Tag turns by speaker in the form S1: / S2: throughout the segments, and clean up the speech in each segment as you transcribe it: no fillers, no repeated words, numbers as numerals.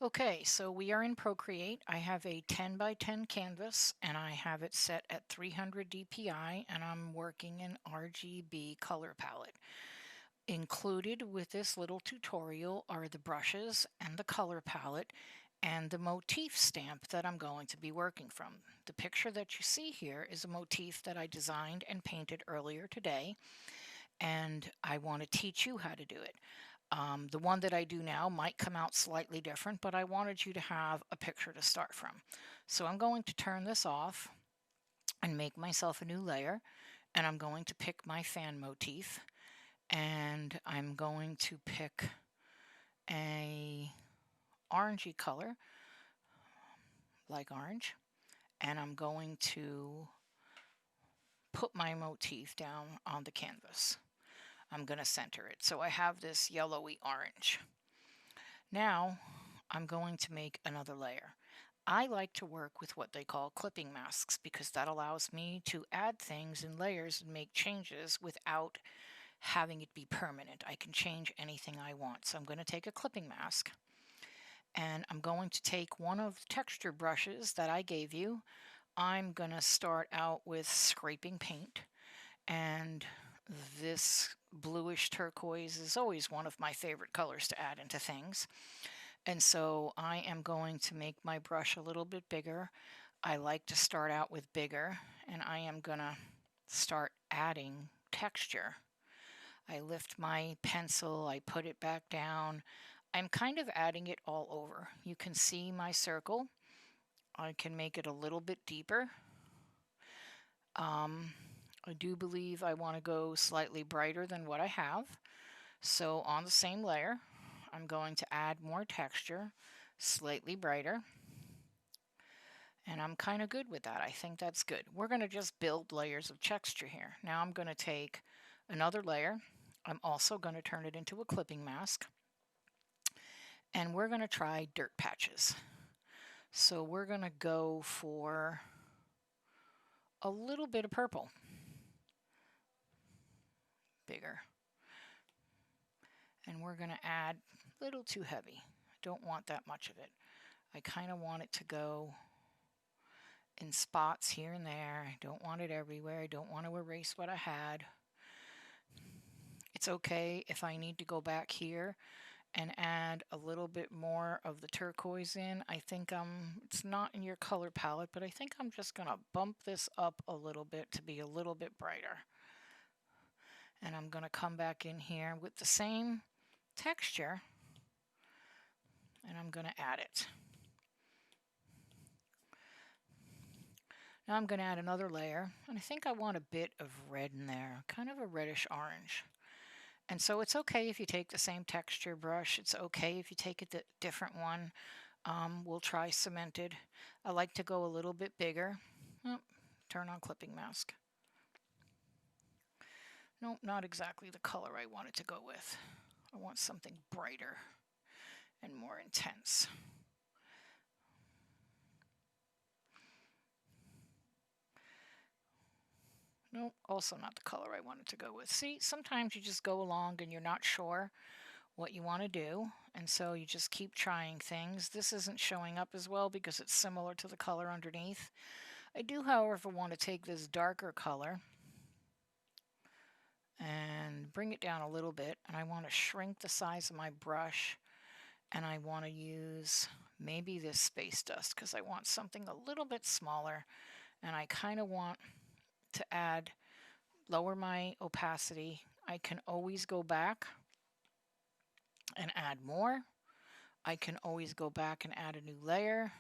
S1: Okay, so we are in Procreate. I have a 10 by 10 canvas and I have it set at 300 dpi and I'm working in RGB color palette. Included with this little tutorial are the brushes and the color palette and the motif stamp that I'm going to be working from. The picture that you see here is a motif that I designed and painted earlier today, and I want to teach you how to do it. The one that I do now might come out slightly different, but I wanted you to have a picture to start from. So I'm going to turn this off and make myself a new layer, and I'm going to pick my fan motif, and I'm going to pick a orangey color, like orange, and I'm going to put my motif down on the canvas. I'm going to center it. So I have this yellowy orange. Now I'm going to make another layer. I like to work with what they call clipping masks because that allows me to add things in layers and make changes without having it be permanent. I can change anything I want. So I'm going to take a clipping mask and I'm going to take one of the texture brushes that I gave you. I'm going to start out with scraping paint, and this bluish turquoise is always one of my favorite colors to add into things. And so I am going to make my brush a little bit bigger. I like to start out with bigger, and I am going to start adding texture. I lift my pencil, I put it back down. I'm kind of adding it all over. You can see my circle. I can make it a little bit deeper. I do believe I want to go slightly brighter than what I have. So on the same layer, I'm going to add more texture, slightly brighter. And I'm kind of good with that. I think that's good. We're going to just build layers of texture here. Now I'm going to take another layer. I'm also going to turn it into a clipping mask. And we're going to try dirt patches. So we're going to go for a little bit of purple. Bigger. And we're going to add a little too heavy. I don't want that much of it. I kind of want it to go in spots here and there. I don't want it everywhere. I don't want to erase what I had. It's okay if I need to go back here and add a little bit more of the turquoise in. I think it's not in your color palette, but I think I'm just going to bump this up a little bit to be a little bit brighter. And I'm going to come back in here with the same texture, and I'm going to add it. Now I'm going to add another layer, and I think I want a bit of red in there, kind of a reddish orange. And so it's okay if you take the same texture brush. It's okay if you take a different one. We'll try cemented. I like to go a little bit bigger. Oh, turn on clipping mask. Nope, not exactly the color I wanted to go with. I want something brighter and more intense. Nope, also not the color I wanted to go with. See, sometimes you just go along and you're not sure what you want to do, and so you just keep trying things. This isn't showing up as well because it's similar to the color underneath. I do, however, want to take this darker color and bring it down a little bit, and I want to shrink the size of my brush, and I want to use maybe this space dust because I want something a little bit smaller, and I kind of want to lower my opacity. I can always go back and add more. I can always go back and add a new layer.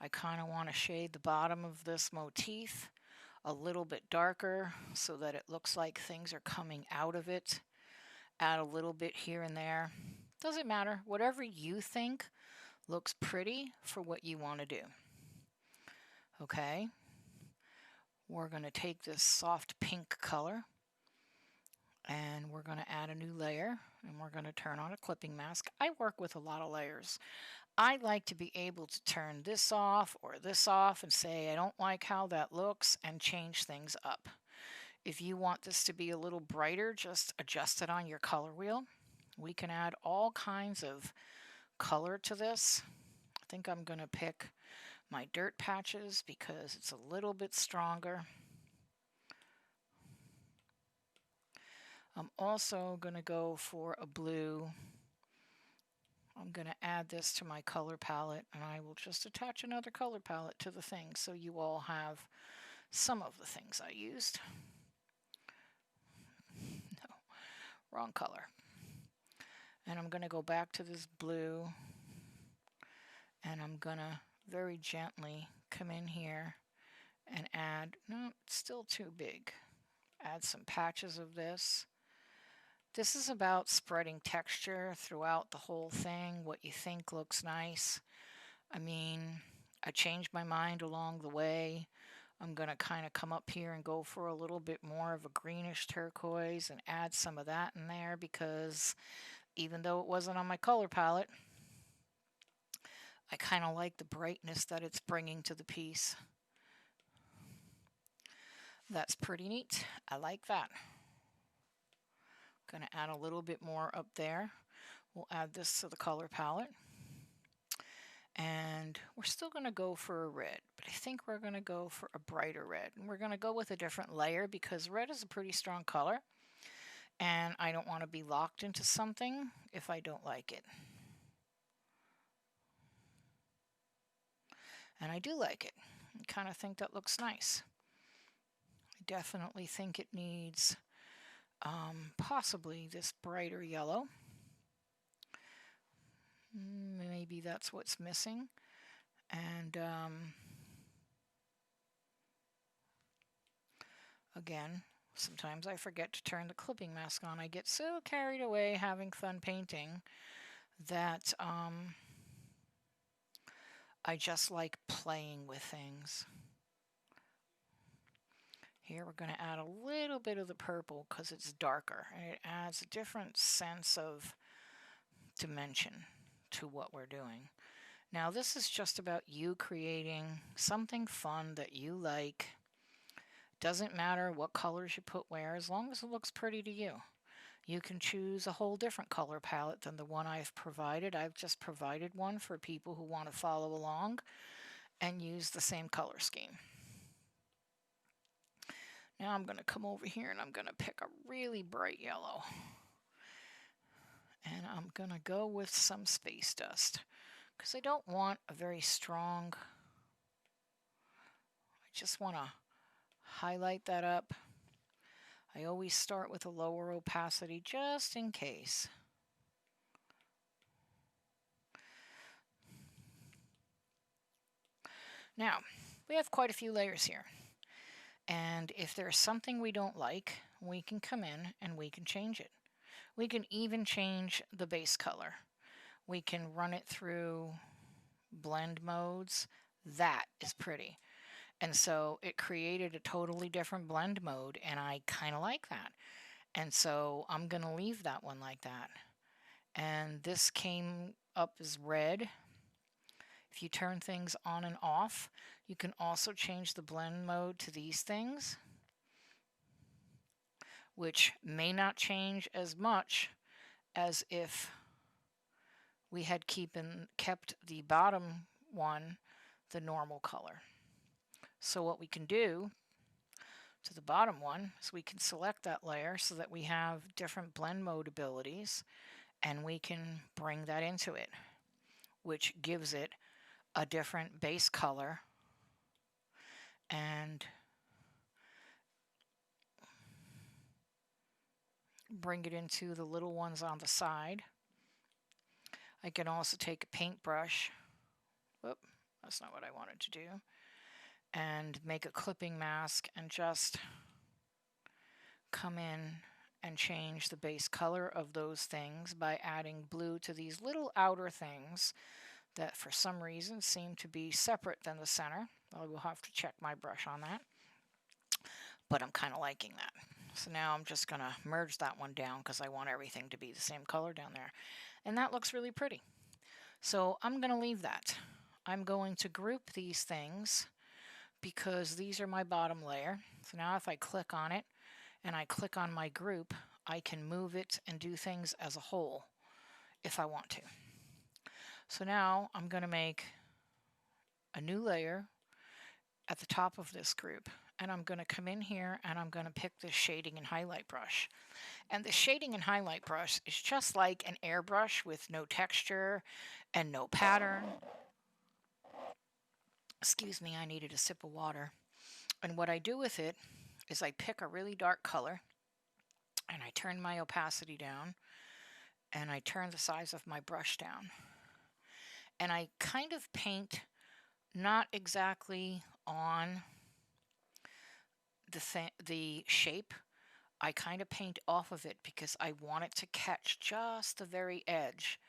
S1: I kind of want to shade the bottom of this motif a little bit darker so that it looks like things are coming out of it. Add a little bit here and there. Doesn't matter. Whatever you think looks pretty for what you want to do. Okay. We're going to take this soft pink color and we're going to add a new layer, and we're going to turn on a clipping mask. I work with a lot of layers. I like to be able to turn this off or this off and say I don't like how that looks and change things up. If you want this to be a little brighter, just adjust it on your color wheel. We can add all kinds of color to this. think I'm going to pick my dirt patches because it's a little bit stronger. I'm also going to go for a blue. I'm going to add this to my color palette, and I will just attach another color palette to the thing so you all have some of the things I used. No, wrong color. And I'm going to go back to this blue, and I'm going to very gently come in here and add, no, it's still too big. Add some patches of this. This is about spreading texture throughout the whole thing, what you think looks nice. I mean, I changed my mind along the way. I'm going to kind of come up here and go for a little bit more of a greenish turquoise and add some of that in there because even though it wasn't on my color palette, I kind of like the brightness that it's bringing to the piece. That's pretty neat. I like that. Going to add a little bit more up there. We'll add this to the color palette. And we're still going to go for a red, but I think we're going to go for a brighter red. And we're going to go with a different layer because red is a pretty strong color. And I don't want to be locked into something if I don't like it. And I do like it. I kind of think that looks nice. I definitely think it needs possibly this brighter yellow. Maybe that's what's missing. And again, sometimes I forget to turn the clipping mask on. I get so carried away having fun painting that I just like playing with things. Here we're going to add a little bit of the purple because it's darker and it adds a different sense of dimension to what we're doing. Now this is just about you creating something fun that you like. Doesn't matter what colors you put where as long as it looks pretty to you. You can choose a whole different color palette than the one I've provided. I've just provided one for people who want to follow along and use the same color scheme. Now I'm going to come over here and I'm going to pick a really bright yellow. And I'm going to go with some space dust because I don't want a very strong. I just want to highlight that up. I always start with a lower opacity just in case. Now, we have quite a few layers here. And if there's something we don't like, we can come in and we can change it. We can even change the base color. We can run it through blend modes. That is pretty. And so it created a totally different blend mode, and I kind of like that. And so I'm going to leave that one like that. And this came up as red. If you turn things on and off, you can also change the blend mode to these things, which may not change as much as if we had kept the bottom one the normal color. So what we can do to the bottom one is we can select that layer so that we have different blend mode abilities, and we can bring that into it, which gives it a different base color and bring it into the little ones on the side. I can also take a paintbrush. Whoop, that's not what I wanted to do. And make a clipping mask and just come in and change the base color of those things by adding blue to these little outer things that for some reason seem to be separate than the center. I will have to check my brush on that, but I'm kind of liking that. So now I'm just going to merge that one down because I want everything to be the same color down there. And that looks really pretty. So I'm going to leave that. I'm going to group these things because these are my bottom layer. So now if I click on it and I click on my group, I can move it and do things as a whole if I want to. So now I'm going to make a new layer at the top of this group, and I'm going to come in here and I'm going to pick this shading and highlight brush. And the shading and highlight brush is just like an airbrush with no texture and no pattern. Excuse me, I needed a sip of water. And what I do with it is I pick a really dark color and I turn my opacity down and I turn the size of my brush down. And I kind of paint not exactly on the shape. I kind of paint off of it because I want it to catch just the very edge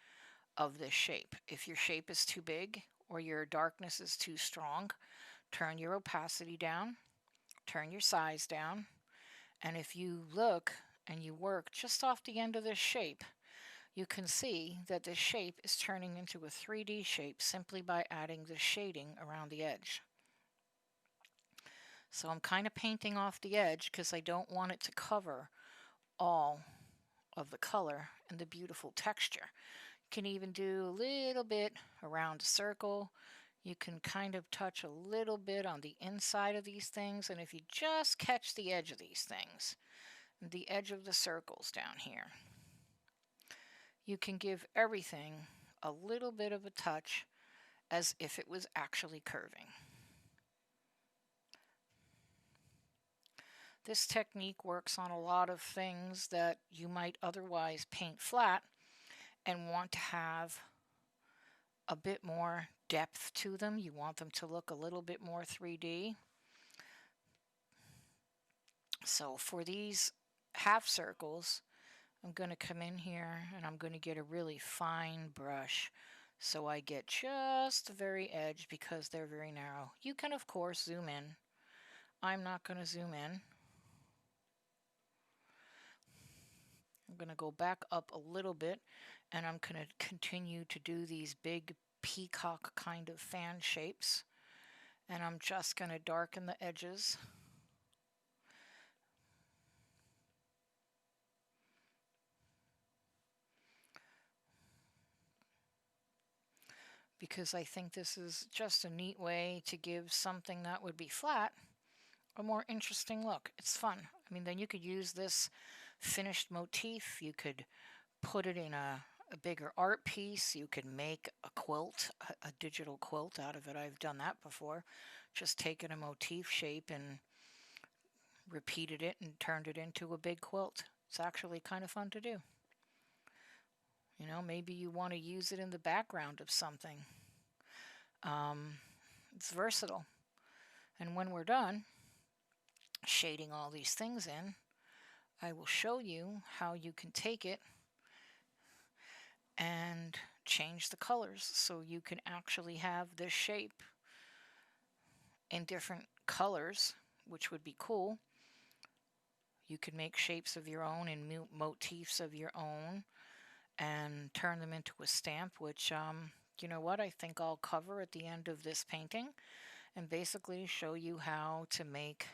S1: of this shape. If your shape is too big or your darkness is too strong, turn your opacity down, turn your size down, and if you look and you work just off the end of this shape, you can see that this shape is turning into a 3D shape simply by adding the shading around the edge. So I'm kind of painting off the edge because I don't want it to cover all of the color and the beautiful texture. You can even do a little bit around a circle. You can kind of touch a little bit on the inside of these things, and if you just catch the edge of these things, the edge of the circles down here, you can give everything a little bit of a touch as if it was actually curving. This technique works on a lot of things that you might otherwise paint flat and want to have a bit more depth to them. You want them to look a little bit more 3D. So for these half circles, I'm going to come in here and I'm going to get a really fine brush so I get just the very edge because they're very narrow. You can of course zoom in. I'm not going to zoom in. I'm going to go back up a little bit and I'm going to continue to do these big peacock kind of fan shapes, and I'm just going to darken the edges. Because I think this is just a neat way to give something that would be flat a more interesting look. It's fun. I mean, then you could use this finished motif. You could put it in a bigger art piece. You could make a quilt, a digital quilt out of it. I've done that before. Just taken a motif shape and repeated it and turned it into a big quilt. It's actually kind of fun to do. You know, maybe you want to use it in the background of something. It's versatile. And when we're done shading all these things in, I will show you how you can take it and change the colors so you can actually have this shape in different colors, which would be cool. You could make shapes of your own and motifs of your own and turn them into a stamp, which, you know what, I think I'll cover at the end of this painting and basically show you how to make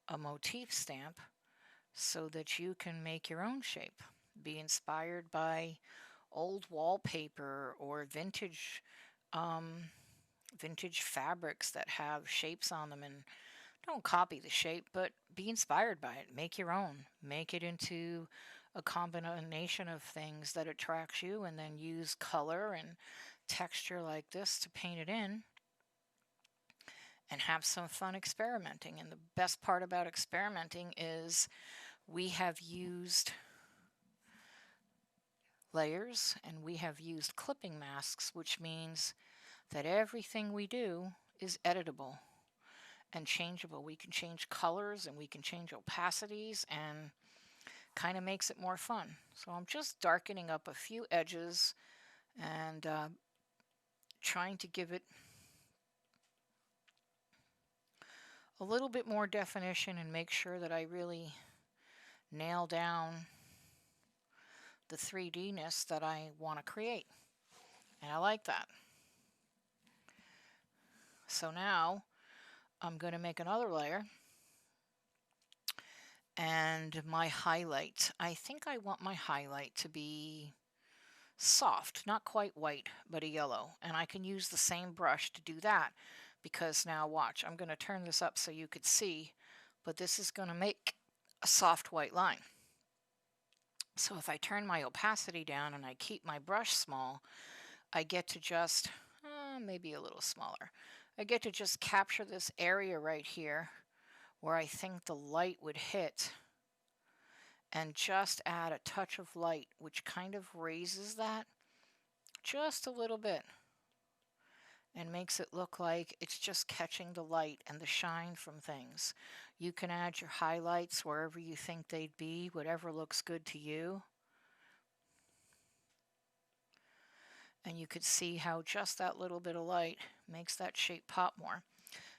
S1: a motif stamp so that you can make your own shape. Be inspired by old wallpaper or vintage fabrics that have shapes on them, and don't copy the shape, but be inspired by it. Make your own. Make it into a combination of things that attracts you, and then use color and texture like this to paint it in and have some fun experimenting. And the best part about experimenting is we have used layers and we have used clipping masks, which means that everything we do is editable and changeable. We can change colors and we can change opacities, and kind of makes it more fun. So I'm just darkening up a few edges and trying to give it a little bit more definition and make sure that I really nail down the 3D-ness that I want to create. And I like that. So now I'm going to make another layer. And my highlight, I think I want my highlight to be soft, not quite white, but a yellow. And I can use the same brush to do that, because now watch, I'm going to turn this up so you could see, but this is going to make a soft white line. So if I turn my opacity down and I keep my brush small, I get to just, maybe a little smaller, I get to just capture this area right here where I think the light would hit, and just add a touch of light, which kind of raises that just a little bit and makes it look like it's just catching the light and the shine from things. You can add your highlights wherever you think they'd be, whatever looks good to you. And you could see how just that little bit of light makes that shape pop more.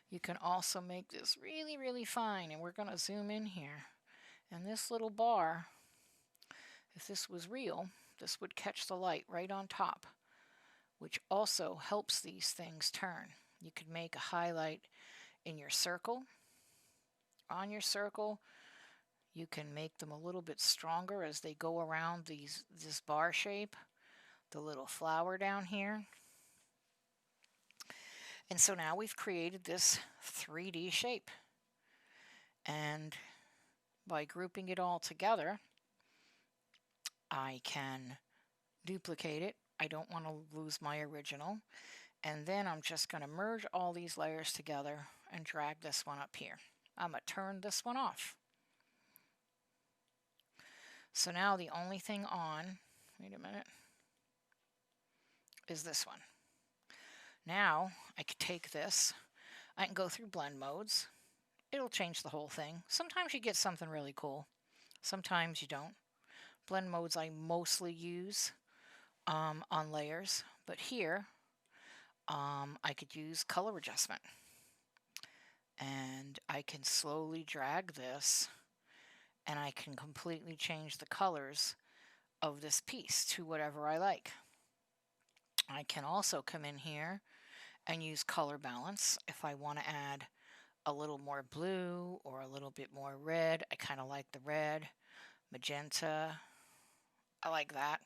S1: You can also make this really, really fine, and we're going to zoom in here. And this little bar, if this was real, this would catch the light right on top, which also helps these things turn. You could make a highlight in your circle. On your circle, you can make them a little bit stronger as they go around this bar shape, the little flower down here. And so now we've created this 3D shape. And by grouping it all together, I can duplicate it. I don't want to lose my original. And then I'm just going to merge all these layers together and drag this one up here. I'm going to turn this one off. So now the only thing on, wait a minute, is this one. Now I could take this, I can go through blend modes. It'll change the whole thing. Sometimes you get something really cool. Sometimes you don't. Blend modes I mostly use on layers, but here I could use color adjustment. And I can slowly drag this, and I can completely change the colors of this piece to whatever I like. I can also come in here and use color balance if I want to add a little more blue or a little bit more red. I kind of like the red. Magenta, I like that.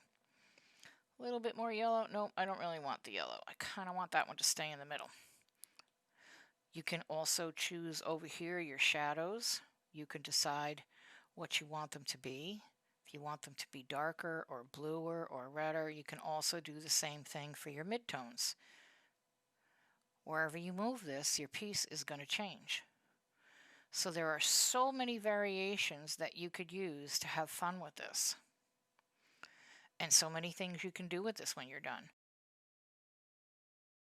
S1: A little bit more yellow. Nope, I don't really want the yellow. I kind of want that one to stay in the middle. You can also choose over here your shadows. You can decide what you want them to be. If you want them to be darker or bluer or redder, you can also do the same thing for your midtones. Wherever you move this, your piece is going to change. So there are so many variations that you could use to have fun with this. And so many things you can do with this when you're done.